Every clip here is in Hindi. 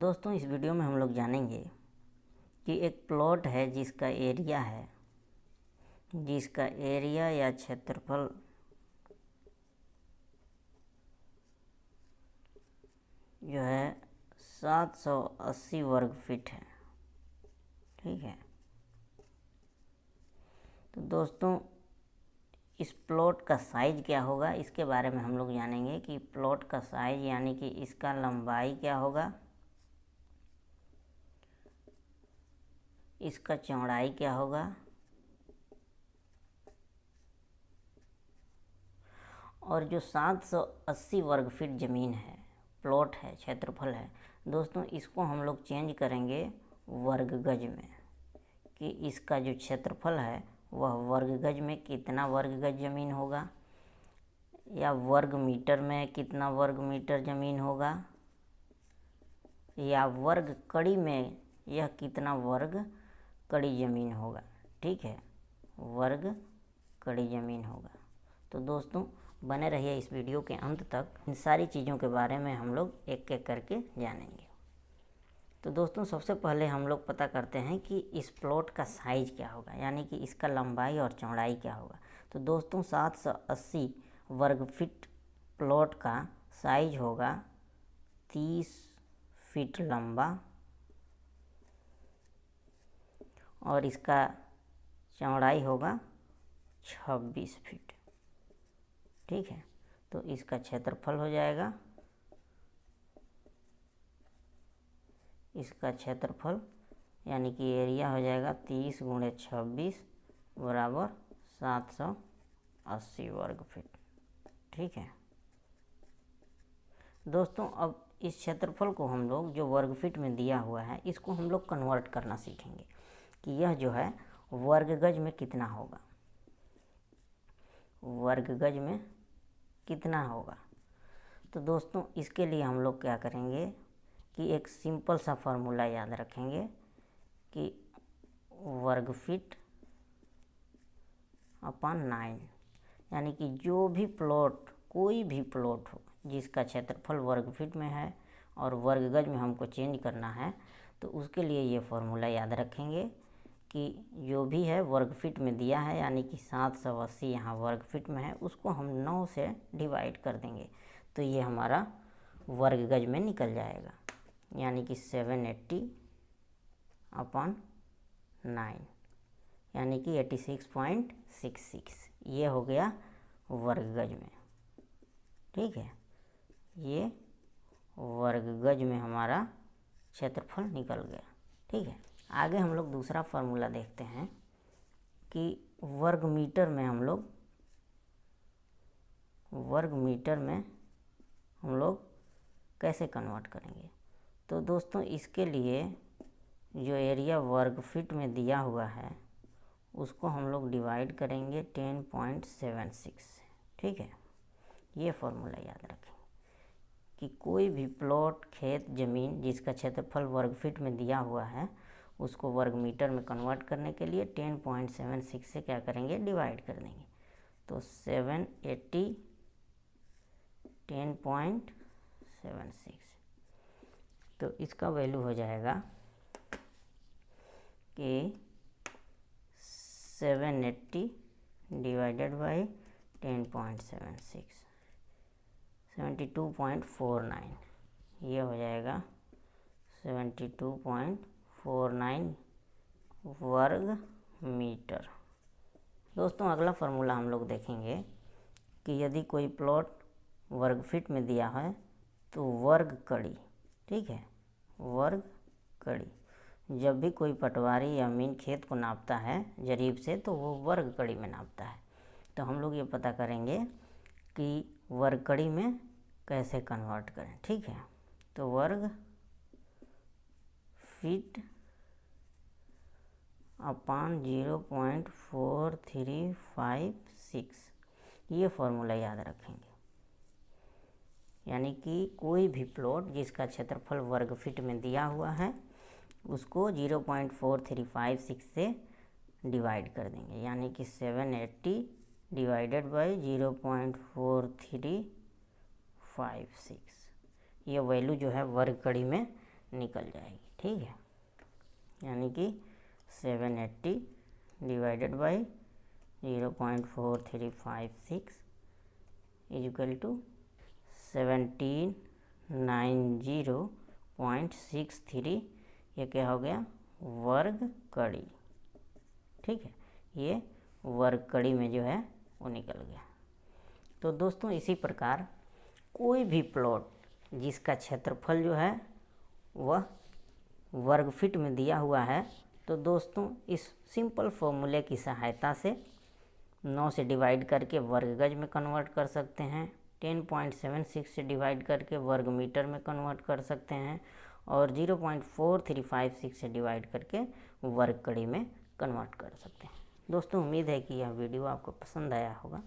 दोस्तों इस वीडियो में हम लोग जानेंगे कि एक प्लॉट है जिसका एरिया या क्षेत्रफल जो है 780 वर्ग फीट है। ठीक है, तो दोस्तों इस प्लॉट का साइज क्या होगा इसके बारे में हम लोग जानेंगे कि प्लॉट का साइज यानी कि इसका लंबाई क्या होगा, इसका चौड़ाई क्या होगा और जो 780 वर्ग फीट ज़मीन है, प्लॉट है, क्षेत्रफल है दोस्तों, इसको हम लोग चेंज करेंगे वर्ग गज में कि इसका जो क्षेत्रफल है वह वर्ग गज में कितना वर्ग गज ज़मीन होगा या वर्ग मीटर में कितना वर्ग मीटर ज़मीन होगा या वर्ग कड़ी में यह कितना वर्ग कड़ी ज़मीन होगा। ठीक है, वर्ग कड़ी ज़मीन होगा। तो दोस्तों बने रहिए इस वीडियो के अंत तक, इन सारी चीज़ों के बारे में हम लोग एक एक करके जानेंगे। तो दोस्तों सबसे पहले हम लोग पता करते हैं कि इस प्लॉट का साइज़ क्या होगा यानी कि इसका लंबाई और चौड़ाई क्या होगा। तो दोस्तों 780 वर्ग फीट प्लॉट का साइज होगा 30 फीट लंबा और इसका चौड़ाई होगा 26 फीट। ठीक है, तो इसका क्षेत्रफल हो जाएगा, इसका क्षेत्रफल यानी कि एरिया हो जाएगा 30 गुणे 26 बराबर 780 वर्ग फीट। ठीक है दोस्तों, अब इस क्षेत्रफल को हम लोग जो वर्ग फीट में दिया हुआ है इसको हम लोग कन्वर्ट करना सीखेंगे कि यह जो है वर्ग गज में कितना होगा, वर्ग गज में कितना होगा। तो दोस्तों इसके लिए हम लोग क्या करेंगे कि एक सिंपल सा फार्मूला याद रखेंगे कि वर्ग फीट अपॉन 9 यानी कि जो भी प्लॉट, कोई भी प्लॉट हो जिसका क्षेत्रफल वर्ग फीट में है और वर्ग गज में हमको चेंज करना है, तो उसके लिए ये फार्मूला याद रखेंगे कि जो भी है वर्ग फीट में दिया है यानी कि 780 यहाँ वर्ग फीट में है, उसको हम 9 से डिवाइड कर देंगे तो ये हमारा वर्ग गज में निकल जाएगा यानी कि 780 अपॉन 9 यानी कि 86.66 ये हो गया वर्ग गज में। ठीक है, ये वर्ग गज में हमारा क्षेत्रफल निकल गया। ठीक है, आगे हम लोग दूसरा फार्मूला देखते हैं कि वर्ग मीटर में हम लोग कैसे कन्वर्ट करेंगे। तो दोस्तों इसके लिए जो एरिया वर्ग फीट में दिया हुआ है उसको हम लोग डिवाइड करेंगे 10.76 से। ठीक है, ये फार्मूला याद रखें कि कोई भी प्लॉट, खेत, ज़मीन जिसका क्षेत्रफल वर्ग फीट में दिया हुआ है उसको वर्ग मीटर में कन्वर्ट करने के लिए 10.76 से क्या करेंगे, डिवाइड कर देंगे। तो 780 10.76 तो इसका वैल्यू हो जाएगा कि 780 डिवाइडेड बाई 10.76 72.49 ये हो जाएगा 72.49 वर्ग मीटर। दोस्तों अगला फार्मूला हम लोग देखेंगे कि यदि कोई प्लॉट वर्ग फीट में दिया है तो वर्ग कड़ी, ठीक है, वर्ग कड़ी, जब भी कोई पटवारी या मीन खेत को नापता है जरीब से तो वो वर्ग कड़ी में नापता है। तो हम लोग ये पता करेंगे कि वर्ग कड़ी में कैसे कन्वर्ट करें। ठीक है, तो वर्ग फीट अपान 0.4356 ये फार्मूला याद रखेंगे यानी कि कोई भी प्लॉट जिसका क्षेत्रफल वर्ग फीट में दिया हुआ है उसको 0.4356 से डिवाइड कर देंगे यानी कि 780 डिवाइडेड बाई 0.4356 ये वैल्यू जो है वर्ग कड़ी में निकल जाएगी। ठीक है, यानी कि 780 divided by 0.4356 is equal to 1790.63, ये क्या हो गया, वर्ग कड़ी। ठीक है, ये वर्ग कड़ी में जो है वो निकल गया। तो दोस्तों इसी प्रकार कोई भी प्लॉट जिसका क्षेत्रफल जो है वह वर्ग फीट में दिया हुआ है, तो दोस्तों इस सिंपल फॉर्मूले की सहायता से 9 से डिवाइड करके वर्ग गज में कन्वर्ट कर सकते हैं, 10.76 से डिवाइड करके वर्ग मीटर में कन्वर्ट कर सकते हैं, और 0.4356 से डिवाइड करके वर्ग कड़ी में कन्वर्ट कर सकते हैं। दोस्तों उम्मीद है कि यह वीडियो आपको पसंद आया होगा।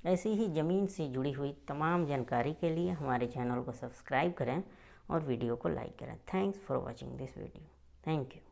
ऐसी ही ज़मीन से जुड़ी हुई तमाम जानकारी के लिए हमारे चैनल को सब्सक्राइब करें और वीडियो को लाइक करें। Thanks for watching this video. Thank you.